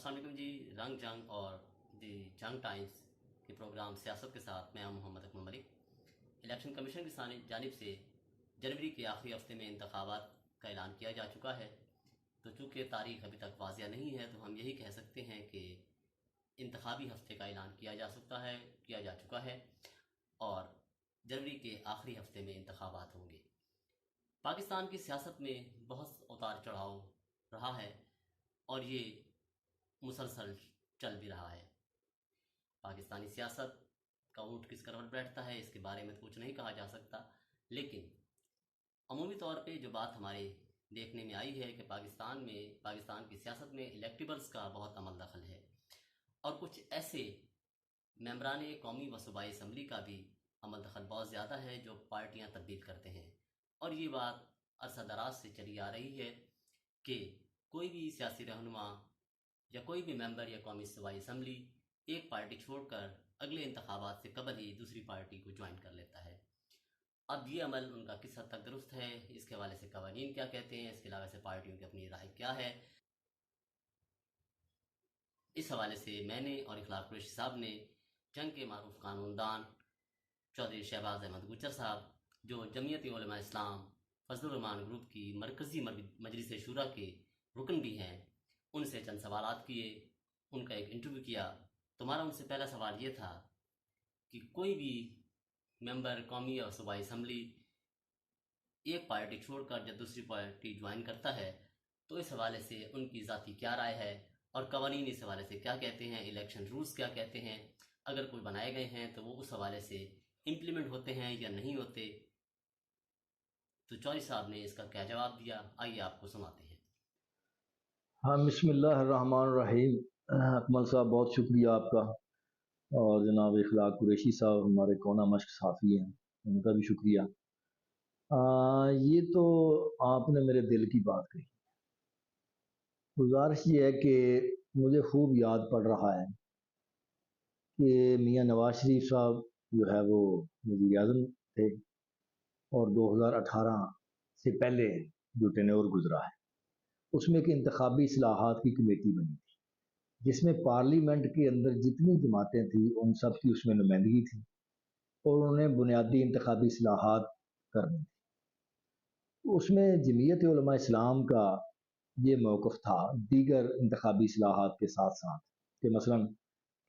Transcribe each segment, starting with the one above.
السلام علیکم جی. رنگ جنگ اور دی جنگ ٹائمز کے پروگرام سیاست کے ساتھ میں محمد اکمل ملک. الیکشن کمیشن کی جانب سے جنوری کے آخری ہفتے میں انتخابات کا اعلان کیا جا چکا ہے. تو چونکہ تاریخ ابھی تک واضح نہیں ہے تو ہم یہی کہہ سکتے ہیں کہ انتخابی ہفتے کا اعلان کیا جا چکا ہے اور جنوری کے آخری ہفتے میں انتخابات ہوں گے. پاکستان کی سیاست میں بہت اتار چڑھاؤ رہا ہے اور یہ مسلسل چل بھی رہا ہے. پاکستانی سیاست کا اونٹ کس کروٹ بیٹھتا ہے اس کے بارے میں تو کچھ نہیں کہا جا سکتا، لیکن عمومی طور پہ جو بات ہمارے دیکھنے میں آئی ہے کہ پاکستان کی سیاست میں الیکٹیبلز کا بہت عمل دخل ہے اور کچھ ایسے ممبران قومی و صوبائی اسمبلی کا بھی عمل دخل بہت زیادہ ہے جو پارٹیاں تبدیل کرتے ہیں. اور یہ بات عرصہ دراز سے چلی آ رہی ہے کہ کوئی بھی سیاسی رہنما یا کوئی بھی ممبر یا قومی صوبائی اسمبلی ایک پارٹی چھوڑ کر اگلے انتخابات سے قبل ہی دوسری پارٹی کو جوائن کر لیتا ہے. اب یہ عمل ان کا کس حد تک درست ہے، اس کے حوالے سے قوانین کیا کہتے ہیں، اس کے علاوہ سے پارٹیوں کی اپنی رائے کیا ہے، اس حوالے سے میں نے اور اخلاق قریشی صاحب نے جنگ کے معروف قانون دان چودھری شہباز احمد گجر صاحب جو جمعیت علماء اسلام فضل الرحمان گروپ کی مرکزی مجلس شورا کے رکن بھی ہیں، ان سے چند سوالات کیے، ان کا ایک انٹرویو کیا. تمہارا ان سے پہلا سوال یہ تھا کہ کوئی بھی ممبر قومی اور صوبائی اسمبلی ایک پارٹی چھوڑ کر جب دوسری پارٹی جوائن کرتا ہے تو اس حوالے سے ان کی ذاتی کیا رائے ہے اور قوانین اس حوالے سے کیا کہتے ہیں، الیکشن رولز کیا کہتے ہیں، اگر کوئی بنائے گئے ہیں تو وہ اس حوالے سے امپلیمنٹ ہوتے ہیں یا نہیں ہوتے. تو چودھری صاحب نے اس کا کیا جواب دیا، آئیے آپ کو سناتے ہیں. ہاں، بسم اللہ الرحمن الرحیم. اکمل صاحب بہت شکریہ آپ کا، اور جناب اخلاق قریشی صاحب ہمارے کونا مشق صحافی ہیں، ان کا بھی شکریہ. یہ تو آپ نے میرے دل کی بات کہی. گزارش یہ ہے کہ مجھے خوب یاد پڑ رہا ہے کہ میاں نواز شریف صاحب جو ہے وہ وزیر اعظم تھے اور 2018 سے پہلے جو ٹینور گزرا ہے اس میں ایک انتخابی اصلاحات کی کمیٹی بنی تھی جس میں پارلیمنٹ کے اندر جتنی جماعتیں تھیں ان سب کی اس میں نمائندگی تھی اور انہوں نے بنیادی انتخابی اصلاحات کرنی تھی. اس میں جمعیت علماء اسلام کا یہ موقف تھا دیگر انتخابی اصلاحات کے ساتھ ساتھ کہ مثلا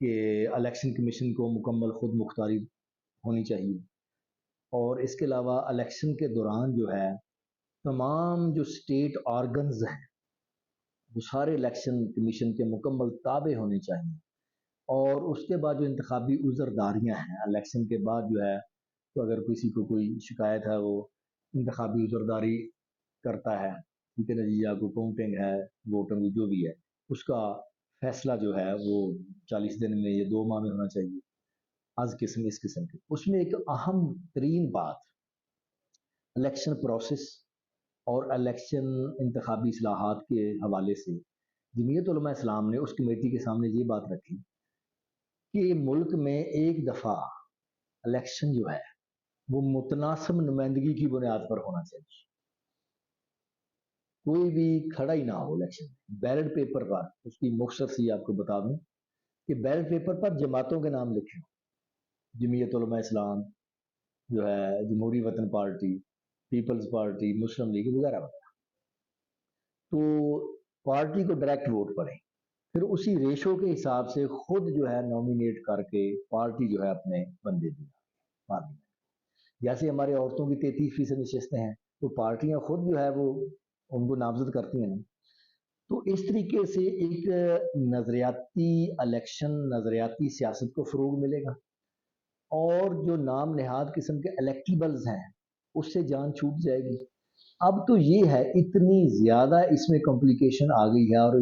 کہ الیکشن کمیشن کو مکمل خود مختاری ہونی چاہیے، اور اس کے علاوہ الیکشن کے دوران جو ہے تمام جو اسٹیٹ آرگنز ہیں وہ سارے الیکشن کمیشن کے مکمل تابع ہونے چاہیے. اور اس کے بعد جو انتخابی عذرداریاں ہیں الیکشن کے بعد جو ہے تو اگر کسی کو کوئی شکایت ہے وہ انتخابی عذرداری کرتا ہے، ٹھیک ہے نا جی، یا کوئی کاؤنٹنگ ہے ووٹنگ جو بھی ہے اس کا فیصلہ جو ہے وہ 40 دن میں یا 2 ماہ میں ہونا چاہیے. اس قسم کے اس میں ایک اہم ترین بات الیکشن پروسیس اور الیکشن انتخابی اصلاحات کے حوالے سے جمعیت علماء اسلام نے اس کمیٹی کے سامنے یہ بات رکھی کہ ملک میں ایک دفعہ الیکشن جو ہے وہ متناسب نمائندگی کی بنیاد پر ہونا چاہیے. کوئی بھی کھڑا ہی نہ ہو الیکشن میں. بیلٹ پیپر پر اس کی مختصر سی آپ کو بتا دوں کہ بیلٹ پیپر پر جماعتوں کے نام لکھے ہوں، جمعیت علماء اسلام جو ہے، جمہوری وطن پارٹی، پیپلز پارٹی، مسلم لیگ وغیرہ وغیرہ، تو پارٹی کو ڈائریکٹ ووٹ پڑے، پھر اسی ریشو کے حساب سے خود جو ہے نامینیٹ کر کے پارٹی جو ہے اپنے بندے دیا پارلیمنٹ. جیسے ہمارے عورتوں کی 33% نشستیں ہیں تو پارٹیاں خود جو ہے وہ ان کو نامزد کرتی ہیں. تو اس طریقے سے ایک نظریاتی الیکشن، نظریاتی سیاست کو فروغ ملے گا، اور جو نام نہاد قسم کے الیکٹیبلز ہیں اس سے جان چھوٹ جائے گی. اب تو یہ ہے اتنی زیادہ اس میں کمپلیکیشن آ گئی ہے، اور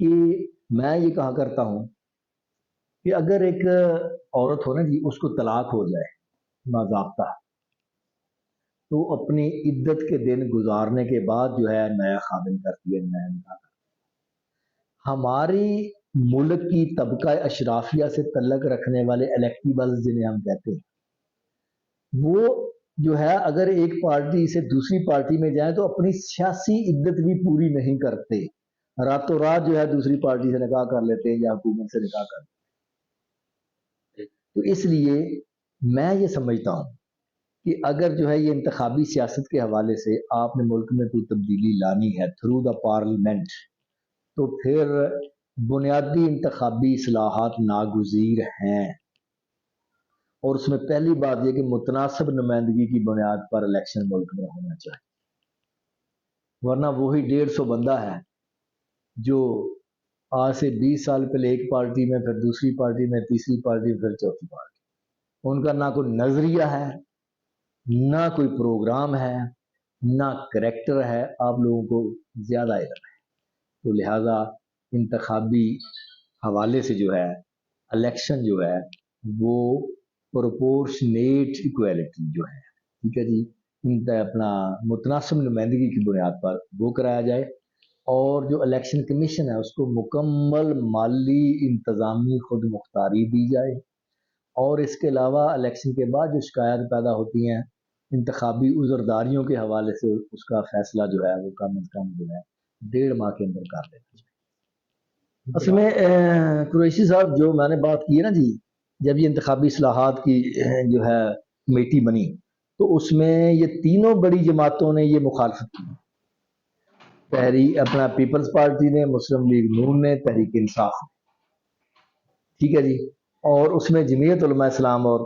کہ میں یہ کہا کرتا ہوں کہ اگر ایک عورت ہو نا جی، اس کو طلاق ہو جائے باضابطہ، تو اپنی عدت کے دن گزارنے کے بعد جو ہے نیا خادم کرتی ہے، نیا نکاح کرتی ہے. ہماری ملک کی طبقہ اشرافیہ سے تعلق رکھنے والے الیکٹیبلز جنہیں ہم کہتے ہیں، وہ جو ہے اگر ایک پارٹی سے دوسری پارٹی میں جائیں تو اپنی سیاسی عدت بھی پوری نہیں کرتے، راتوں رات جو ہے دوسری پارٹی سے نکاح کر لیتے ہیں یا حکومت سے نکاح کر لیتے ہیں۔ تو اس لیے میں یہ سمجھتا ہوں کہ اگر جو ہے یہ انتخابی سیاست کے حوالے سے آپ نے ملک میں کوئی تبدیلی لانی ہے تھرو دا پارلیمنٹ، تو پھر بنیادی انتخابی اصلاحات ناگزیر ہیں، اور اس میں پہلی بات یہ کہ متناسب نمائندگی کی بنیاد پر الیکشن ملک میں ہونا چاہیے، ورنہ وہی 150 بندہ ہے جو آج سے 20 سال پہلے ایک پارٹی میں، پھر دوسری پارٹی میں، تیسری پارٹی میں، پھر چوتھی پارٹی، ان کا نہ کوئی نظریہ ہے، نہ کوئی پروگرام ہے، نہ کریکٹر ہے، آپ لوگوں کو زیادہ علم ہے۔ تو لہذا انتخابی حوالے سے جو ہے الیکشن جو ہے وہ پروپورشنیٹ ایکویلٹی جو ہے، ٹھیک ہے جی، اپنا متناسب نمائندگی کی بنیاد پر وہ کرایا جائے، اور جو الیکشن کمیشن ہے اس کو مکمل مالی انتظامی خود مختاری دی جائے، اور اس کے علاوہ الیکشن کے بعد جو شکایات پیدا ہوتی ہیں انتخابی عذرداریوں کے حوالے سے، اس کا فیصلہ جو ہے وہ کم از کم جو ہے 1.5 ماہ کے اندر کر لینا چاہیے۔ اصل میں قریشی صاحب جو میں نے بات کی ہے نا جی، جب یہ انتخابی اصلاحات کی جو ہے کمیٹی بنی تو اس میں یہ تینوں بڑی جماعتوں نے یہ مخالفت کی، اپنا پیپلز پارٹی نے، مسلم لیگ نون نے، تحریک انصاف، ٹھیک ہے جی، اور اس میں جمعیت علماء اسلام اور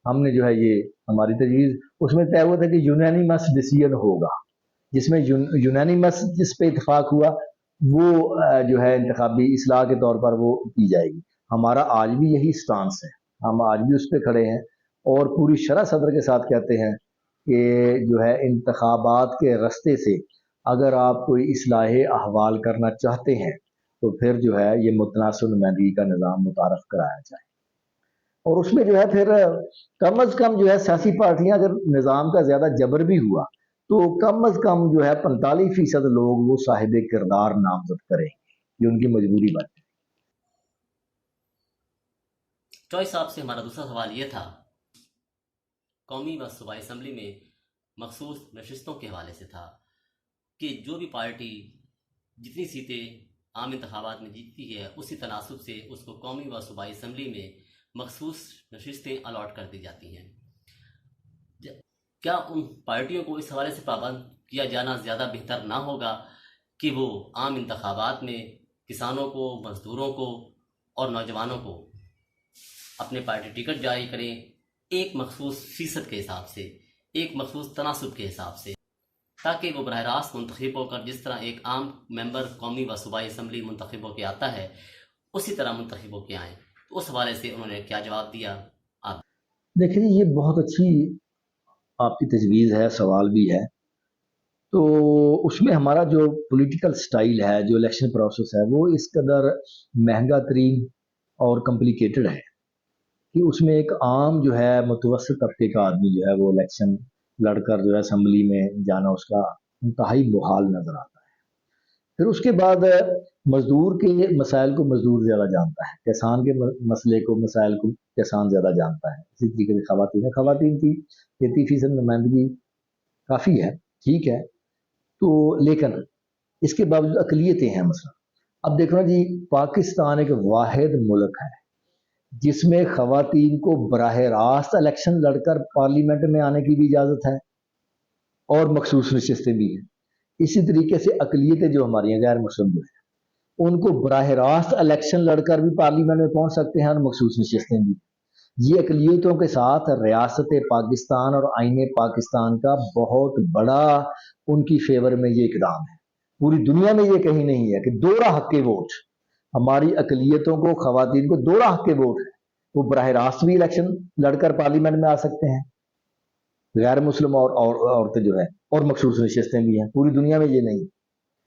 ہم نے جو ہے یہ ہماری تجویز اس میں طے ہوا تھا کہ یونینیمس ڈیسیژن ہوگا، جس میں یونینیمس جس پہ اتفاق ہوا وہ جو ہے انتخابی اصلاح کے طور پر وہ کی جائے گی۔ ہمارا آج بھی یہی سٹانس ہے، ہم آج بھی اس پہ کھڑے ہیں، اور پوری شرح صدر کے ساتھ کہتے ہیں کہ جو ہے انتخابات کے رستے سے اگر آپ کوئی اصلاح احوال کرنا چاہتے ہیں تو پھر جو ہے یہ متناسب نمائندگی کا نظام متعارف کرایا جائے، اور اس میں جو ہے پھر کم از کم جو ہے سیاسی پارٹیاں اگر نظام کا زیادہ جبر بھی ہوا تو کم از کم جو ہے 45% لوگ وہ صاحب کردار نامزد کریں، یہ ان کی مجبوری بن ہے۔ چوائس صاحب سے ہمارا دوسرا سوال یہ تھا، قومی و صوبائی اسمبلی میں مخصوص نشستوں کے حوالے سے تھا کہ جو بھی پارٹی جتنی سیٹیں عام انتخابات میں جیتتی ہے اسی تناسب سے اس کو قومی و صوبائی اسمبلی میں مخصوص نشستیں الاٹ کر دی جاتی ہیں۔ کیا ان پارٹیوں کو اس حوالے سے پابند کیا جانا زیادہ بہتر نہ ہوگا کہ وہ عام انتخابات میں کسانوں کو، مزدوروں کو اور نوجوانوں کو اپنے پارٹی ٹکٹ جاری کریں ایک مخصوص فیصد کے حساب سے، ایک مخصوص تناسب کے حساب سے، تاکہ وہ براہ راست منتخب ہو کر جس طرح ایک عام ممبر قومی و صوبائی اسمبلی منتخب ہو کے آتا ہے اسی طرح منتخب ہو کے آئیں؟ تو اس حوالے سے انہوں نے کیا جواب دیا؟ آپ دیکھیں یہ بہت اچھی آپ کی تجویز ہے، سوال بھی ہے، تو اس میں ہمارا جو پولیٹیکل سٹائل ہے، جو الیکشن پروسیس ہے، وہ اس قدر مہنگا ترین اور کمپلیکیٹڈ ہے کہ اس میں ایک عام جو ہے متوسط طبقے کا آدمی جو ہے وہ الیکشن لڑ کر جو ہے اسمبلی میں جانا اس کا انتہائی محال نظر آتا ہے۔ پھر اس کے بعد مزدور کے مسائل کو مزدور زیادہ جانتا ہے، کسان کے مسئلے کو، مسائل کو کسان زیادہ جانتا ہے، اسی طریقے سے خواتین کی 33% نمائندگی کافی ہے، ٹھیک ہے، تو لیکن اس کے باوجود اقلیتیں ہیں۔ مثلا اب دیکھو نا جی، پاکستان ایک واحد ملک ہے جس میں خواتین کو براہ راست الیکشن لڑ کر پارلیمنٹ میں آنے کی بھی اجازت ہے اور مخصوص نشستیں بھی ہیں۔ اسی طریقے سے اقلیتیں جو ہماری ہیں غیر مسلم جو ہیں ان کو براہ راست الیکشن لڑ کر بھی پارلیمنٹ میں پہنچ سکتے ہیں اور مخصوص نشستیں بھی۔ یہ اقلیتوں کے ساتھ ریاست پاکستان اور آئین پاکستان کا بہت بڑا ان کی فیور میں یہ اقدام ہے۔ پوری دنیا میں یہ کہیں نہیں ہے کہ دوہرا حق ووٹ، ہماری اقلیتوں کو، خواتین کو دوہرا حق ووٹ ہے، وہ براہ راست بھی الیکشن لڑ کر پارلیمنٹ میں آ سکتے ہیں، غیر مسلم اور عورتیں جو ہیں، اور مخصوص نشستیں بھی ہیں، پوری دنیا میں یہ نہیں۔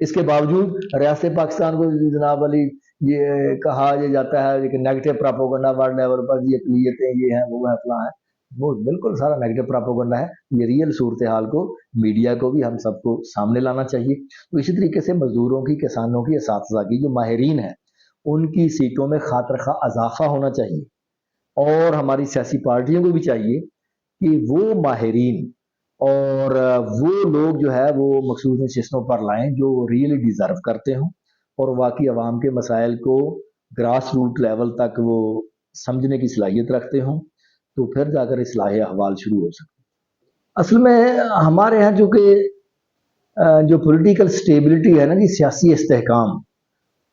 اس کے باوجود ریاست پاکستان کو جناب علی یہ کہا جاتا ہے کہ نیگیٹو پراپوگنڈا ورلڈ لیول پر، یہ اقلیتیں یہ ہیں، وہ ہیں، فلاں ہیں، وہ بالکل سارا نیگیٹو پراپوگنڈا ہے۔ یہ ریئل صورتحال کو میڈیا کو بھی ہم سب کو سامنے لانا چاہیے۔ تو اسی طریقے سے مزدوروں کی، کسانوں کی، اساتذہ کی جو ماہرین ہیں ان کی سیٹوں میں خاطرخواہ اضافہ ہونا چاہیے، اور ہماری سیاسی پارٹیوں کو بھی چاہیے کہ وہ ماہرین اور وہ لوگ جو ہے وہ مخصوص نشستوں پر لائیں جو ریئلی ڈیزرو کرتے ہوں، اور واقعی عوام کے مسائل کو گراس روٹ لیول تک وہ سمجھنے کی صلاحیت رکھتے ہوں تو پھر جا کر اصلاح احوال شروع ہو سکتی. اصل میں ہمارے یہاں جو کہ جو پولیٹیکل سٹیبلٹی ہے نا جی، سیاسی استحکام،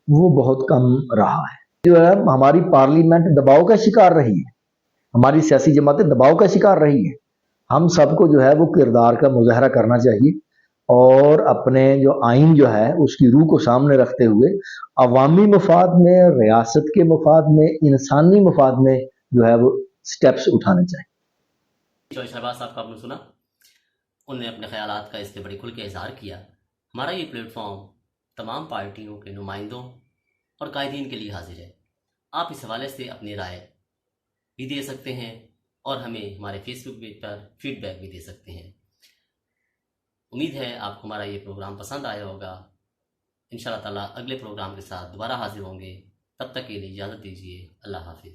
وہ بہت کم رہا ہے. جو ہے ہماری پارلیمنٹ دباؤ کا شکار رہی ہے، ہماری سیاسی جماعتیں دباؤ کا شکار رہی ہیں. ہم سب کو جو ہے وہ کردار کا مظاہرہ کرنا چاہیے اور اپنے جو آئین جو ہے اس کی روح کو سامنے رکھتے ہوئے عوامی مفاد میں، ریاست کے مفاد میں، انسانی مفاد میں جو ہے وہ سٹیپس اٹھانے چاہیے. جو شہباز صاحب کا آپ نے سنا، انہوں نے اپنے خیالات کا اس پہ بڑی کھل کے اظہار کیا. ہمارا یہ پلیٹ فارم تمام پارٹیوں کے نمائندوں اور قائدین کے لیے حاضر ہے. آپ اس حوالے سے اپنی رائے بھی دے سکتے ہیں اور ہمیں ہمارے فیس بک پیج پر فیڈ بیک بھی دے سکتے ہیں. امید ہے آپ کو ہمارا یہ پروگرام پسند آیا ہوگا. انشاءاللہ تعالیٰ اگلے پروگرام کے ساتھ دوبارہ حاضر ہوں گے. تب تک کے لیے اجازت دیجیے. اللہ حافظ.